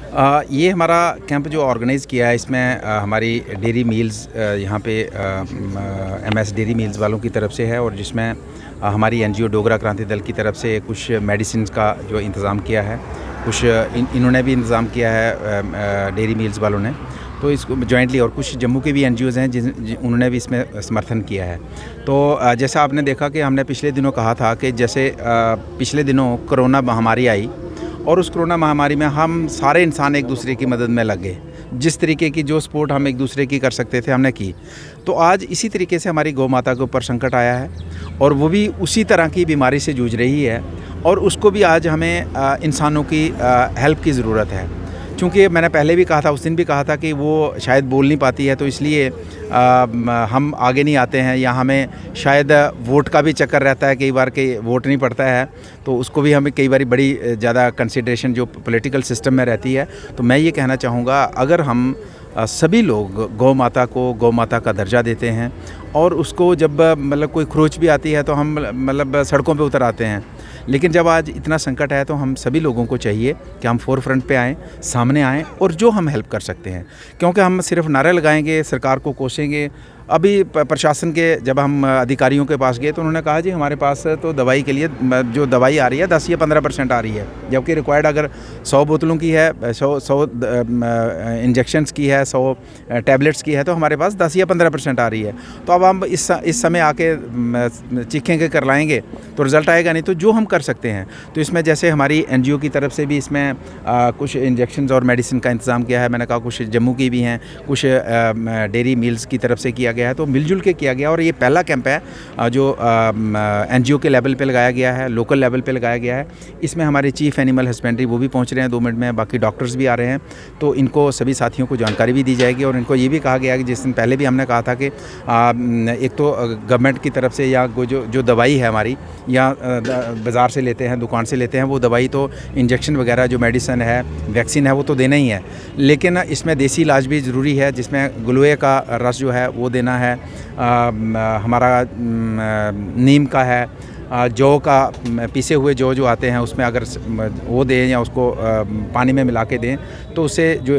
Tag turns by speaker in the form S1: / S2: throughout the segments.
S1: ये हमारा कैंप जो ऑर्गेनाइज़ किया है, इसमें हमारी डेयरी मील्स यहाँ पे एमएस डेयरी मील्स वालों की तरफ से है, और जिसमें हमारी एनजीओ डोगरा क्रांति दल की तरफ से कुछ मेडिसिन का जो इंतज़ाम किया है, कुछ इन्होंने भी इंतज़ाम किया है डेयरी मील्स वालों ने, तो इसको जॉइंटली, और कुछ जम्मू के भी एनजीओज़ हैं उन्होंने भी इसमें समर्थन किया है। तो जैसा आपने देखा कि हमने पिछले दिनों कहा था कि जैसे पिछले दिनों कोरोना महामारी आई, और उस कोरोना महामारी में हम सारे इंसान एक दूसरे की मदद में लग गए। जिस तरीके की जो सपोर्ट हम एक दूसरे की कर सकते थे हमने की। तो आज इसी तरीके से हमारी गौ माता के ऊपर संकट आया है, और वो भी उसी तरह की बीमारी से जूझ रही है, और उसको भी आज हमें इंसानों की हेल्प की ज़रूरत है। क्योंकि मैंने पहले भी कहा था, उस दिन भी कहा था कि वो शायद बोल नहीं पाती है, तो इसलिए हम आगे नहीं आते हैं, या हमें शायद वोट का भी चक्कर रहता है कई बार, कि वोट नहीं पड़ता है, तो उसको भी हमें कई बार बड़ी ज़्यादा कंसिडरेशन जो पॉलिटिकल सिस्टम में रहती है। तो मैं ये कहना चाहूँगा, अगर हम सभी लोग गौ माता का दर्जा देते हैं, और उसको जब मतलब कोई खरोच भी आती है तो हम मतलब सड़कों पे उतर आते हैं, लेकिन जब आज इतना संकट है तो हम सभी लोगों को चाहिए कि हम फोर फ्रंट पे आएँ, सामने आएँ, और जो हम हेल्प कर सकते हैं। क्योंकि हम सिर्फ नारे लगाएंगे, सरकार को कोसेंगे। अभी प्रशासन के जब हम अधिकारियों के पास गए तो उन्होंने कहा जी हमारे पास तो दवाई के लिए जो दवाई आ रही है 10 या 15% आ रही है, जबकि रिक्वायर्ड अगर 100 बोतलों की है, 100 इंजेक्शंस की है, 100 टैबलेट्स की है, तो हमारे पास 10 या 15% आ रही है। तो अब हम इस समय आके चीखेंगे, करलाएंगे तो रिज़ल्ट आएगा नहीं। तो जो हम कर सकते हैं, तो इसमें जैसे हमारी एनजीओ की तरफ से भी इसमें कुछ इंजेक्शंस और मेडिसिन का इंतज़ाम किया है। मैंने कहा कुछ जम्मू की भी हैं, कुछ डेयरी मील्स की तरफ से किया गया है, तो मिलजुल के किया गया। और ये पहला कैंप है जो एनजीओ के लेवल पे लगाया गया है, लोकल लेवल पे लगाया गया है। इसमें हमारे चीफ एनिमल हस्बेंड्री वो भी पहुंच रहे हैं 2 मिनट में, बाकी डॉक्टर्स भी आ रहे हैं, तो इनको सभी साथियों को जानकारी भी दी जाएगी। और इनको ये भी कहा गया है कि जिस दिन पहले भी हमने कहा था कि एक तो गवर्नमेंट की तरफ से, या जो दवाई है हमारी, या बाज़ार से लेते हैं, दुकान से लेते हैं, वो दवाई तो इंजेक्शन वगैरह जो मेडिसिन है, वैक्सीन है, वो तो देना ही है, लेकिन इसमें देसी इलाज भी ज़रूरी है, जिसमें गिलोय का रस जो है वो देना है, हमारा नीम का है, जौ का पीसे हुए जौ जो आते हैं उसमें अगर वो दें, या उसको पानी में मिला के दें, तो उससे जो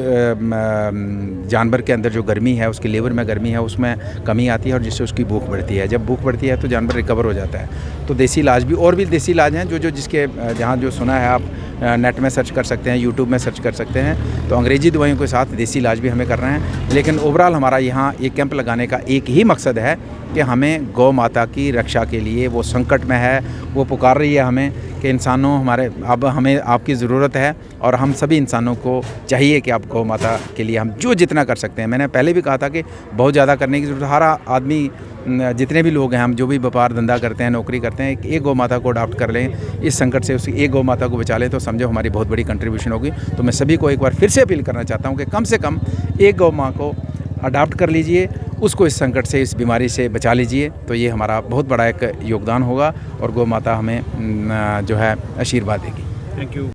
S1: जानवर के अंदर जो गर्मी है, उसके लीवर में गर्मी है, उसमें कमी आती है, और जिससे उसकी भूख बढ़ती है। जब भूख बढ़ती है तो जानवर रिकवर हो जाता है। तो देसी इलाज भी, और भी देसी इलाज हैं जो जिसके जहाँ जो सुना है, आप नेट में सर्च कर सकते हैं, यूट्यूब में सर्च कर सकते हैं। तो अंग्रेज़ी दवाइयों के साथ देसी इलाज भी हमें करना है। लेकिन ओवरऑल हमारा यहाँ ये कैंप लगाने का एक ही मकसद है कि हमें गौ माता की रक्षा के लिए, वो संकट में है, वो पुकार रही है हमें कि इंसानों अब हमें आपकी ज़रूरत है, और हम सभी इंसानों को चाहिए कि आप गौ माता के लिए हम जितना कर सकते हैं। मैंने पहले भी कहा था कि बहुत ज़्यादा करने की ज़रूरत, हर आदमी, जितने भी लोग हैं, हम जो भी व्यापार धंधा करते हैं, नौकरी करते हैं, एक गौ माता को अडॉप्ट कर लें, इस संकट से उसी एक गौ माता को बचा लें, तो समझो हमारी बहुत बड़ी कंट्रीब्यूशन होगी। तो मैं सभी को एक बार फिर से अपील करना चाहता हूँ कि कम से कम एक गौ माँ को अडॉप्ट कर लीजिए, उसको इस संकट से, इस बीमारी से बचा लीजिए। तो ये हमारा बहुत बड़ा एक योगदान होगा, और गौ माता हमें जो है आशीर्वाद देगी।
S2: Thank you.